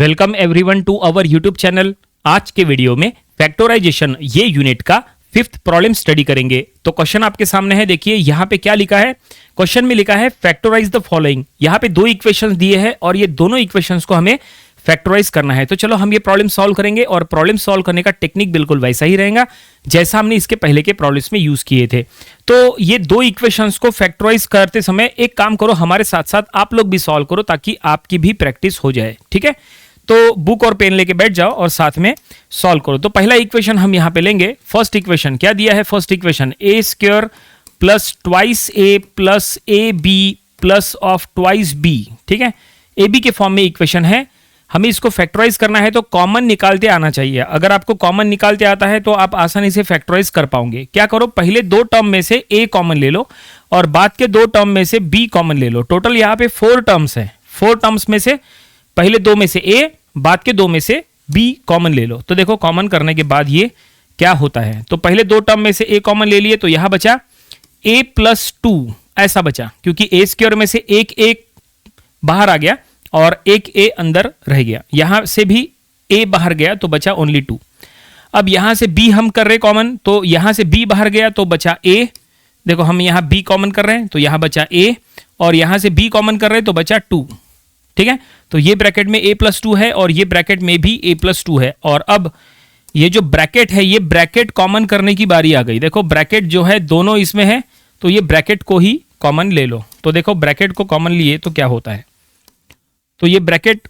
Welcome everyone to our YouTube channel. आज के video में फैक्टराइजेशन ये यूनिट का फिफ्थ प्रॉब्लम स्टडी करेंगे। तो क्वेश्चन आपके सामने है, देखिए यहाँ पे क्या लिखा है। क्वेश्चन में लिखा है फैक्टराइज द फॉलोइंग। यहाँ पे दो इक्वेशंस दिए हैं और ये दोनों इक्वेशंस को हमें फैक्टराइज करना है। तो चलो हम ये प्रॉब्लम सॉल्व करेंगे और प्रॉब्लम सॉल्व करने का टेक्निक बिल्कुल वैसा ही रहेगा जैसा हमने इसके पहले के प्रॉब्लम्स में यूज किए थे। तो ये दो इक्वेशंस को फैक्टराइज करते समय एक काम करो, हमारे साथ साथ आप लोग भी सॉल्व करो ताकि आपकी भी प्रैक्टिस हो जाए। ठीक है, तो बुक और पेन लेके बैठ जाओ और साथ में सॉल्व करो। तो पहला इक्वेशन हम यहां पे लेंगे। फर्स्ट इक्वेशन क्या दिया है? First equation A square plus twice A plus A B plus of twice B. ठीक है, ए बी के फॉर्म में इक्वेशन है। हमें इसको फैक्टराइज करना है तो कॉमन निकालते आना चाहिए। अगर आपको कॉमन निकालते आता है तो आप आसानी से फैक्टराइज कर पाओगे। क्या करो, पहले दो टर्म में से ए कॉमन ले लो और बाद के दो टर्म में से बी कॉमन ले लो। टोटल यहाँ पे 4 टर्म्स है। 4 टर्म्स में से पहले दो में से ए, बाद के दो में से बी कॉमन ले लो। तो देखो कॉमन करने के बाद ये क्या होता है। तो पहले दो टर्म में से ए कॉमन ले लिए तो यहां बचा a प्लस 2 ऐसा बचा, क्योंकि ए स्क्वायर में से एक बाहर आ गया और एक ए अंदर रह गया। यहां से भी ए बाहर गया तो बचा ओनली 2। अब यहां से बी हम कर रहे कॉमन, तो यहां से बी बाहर गया तो बचा ए। देखो हम यहां बी कॉमन कर रहे हैं तो यहां बचा ए और यहां से बी कॉमन कर रहे हैं तो बचा 2। ठीक है, तो ये ब्रैकेट में a प्लस 2 है और ये ब्रैकेट में भी a प्लस 2 है। और अब ये जो ब्रैकेट है, ये ब्रैकेट कॉमन करने की बारी आ गई। देखो ब्रैकेट जो है दोनों इसमें है तो ये ब्रैकेट को ही कॉमन ले लो। तो देखो ब्रैकेट को कॉमन लिए तो क्या होता है, तो ये ब्रैकेट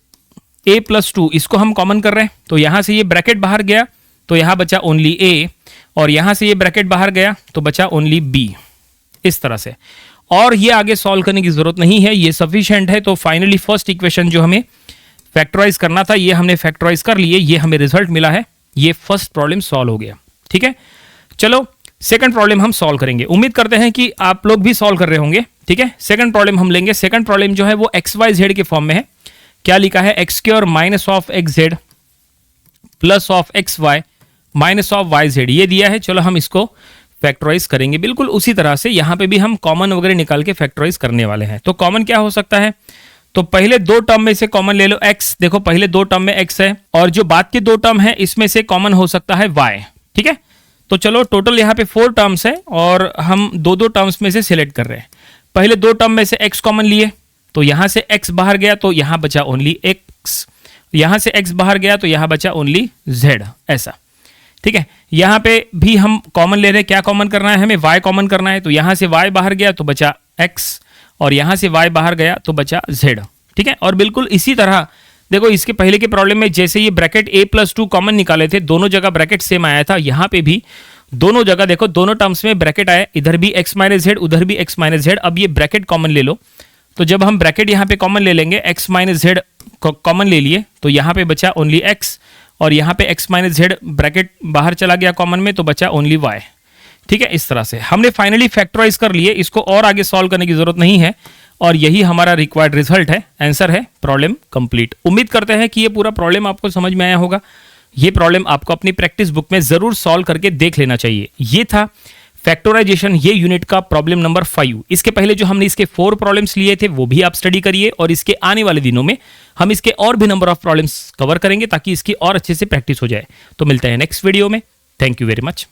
a प्लस 2 इसको हम कॉमन कर रहे हैं तो यहां से ये ब्रैकेट बाहर गया तो यहां बचा ओनली a और यहां से ये ब्रैकेट बाहर गया तो बचा ओनली b। इस तरह से, और ये आगे सॉल्व करने की जरूरत नहीं है, ये सफिशिएंट है। तो फाइनली फर्स्ट इक्वेशन जो हमें फैक्टराइज करना था ये हमने फैक्टराइज कर लिए, ये हमें रिजल्ट मिला है। ये फर्स्ट प्रॉब्लम सॉल्व हो गया। ठीक है, चलो सेकंड प्रॉब्लम हम सॉल्व करेंगे। उम्मीद करते हैं कि आप लोग भी सॉल्व कर रहे होंगे। ठीक है, सेकंड प्रॉब्लम हम लेंगे। सेकंड प्रॉब्लम जो है वो एक्स वाई जेड के फॉर्म में है। क्या लिखा है? X square minus of X Z plus of X Y minus of Y Z, ये दिया है। चलो हम इसको फैक्टराइज करेंगे बिल्कुल उसी तरह से। यहां पे भी हम कॉमन वगैरह निकाल के फैक्टराइज करने वाले हैं। तो कॉमन क्या हो सकता है? तो पहले दो टर्म में से कॉमन ले लो x। देखो पहले दो टर्म में x है और जो बाद के दो टर्म है इसमें से कॉमन हो सकता है y। ठीक है, तो चलो टोटल यहाँ पे 4 टर्म्स है और हम दो दो टर्म्स में से सिलेक्ट कर रहे हैं। पहले दो टर्म में से x कॉमन लिए तो यहां से x बाहर गया तो यहां बचा ओनली x, यहां से x बाहर गया तो यहां बचा ओनली z। ऐसा, ठीक है। यहां पे भी हम कॉमन ले रहे हैं। क्या कॉमन करना है? हमें y कॉमन करना है। तो यहां से y बाहर गया तो बचा x और यहां से y बाहर गया तो बचा z। ठीक है, और बिल्कुल इसी तरह देखो इसके पहले के प्रॉब्लम में जैसे ये ब्रैकेट a प्लस 2 कॉमन निकाले थे, दोनों जगह ब्रैकेट सेम आया था। यहां पे भी दोनों जगह देखो दोनों टर्म्स में ब्रैकेट आया, इधर भी x माइनस जेड उधर भी x माइनस जेड। अब ये ब्रैकेट कॉमन ले लो, तो जब हम ब्रैकेट यहाँ पे कॉमन ले लेंगे, x माइनस जेड कॉमन ले लिए तो यहाँ पे बचा ओनली x और यहाँ पे x माइनस जेड ब्रैकेट बाहर चला गया कॉमन में तो बचा ओनली y। ठीक है, इस तरह से हमने फाइनली फैक्टराइज कर लिए। इसको और आगे सॉल्व करने की जरूरत नहीं है और यही हमारा रिक्वायर्ड रिजल्ट है, आंसर है, प्रॉब्लम कंप्लीट। उम्मीद करते हैं कि ये पूरा प्रॉब्लम आपको समझ में आया होगा। ये प्रॉब्लम आपको अपनी प्रैक्टिस बुक में जरूर सॉल्व करके देख लेना चाहिए। ये था फैक्टराइजेशन ये यूनिट का प्रॉब्लम नंबर 5। इसके पहले जो हमने इसके 4 प्रॉब्लम्स लिए थे वो भी आप स्टडी करिए और इसके आने वाले दिनों में हम इसके और भी नंबर ऑफ प्रॉब्लम्स कवर करेंगे ताकि इसकी और अच्छे से प्रैक्टिस हो जाए। तो मिलते हैं नेक्स्ट वीडियो में। Thank you very much.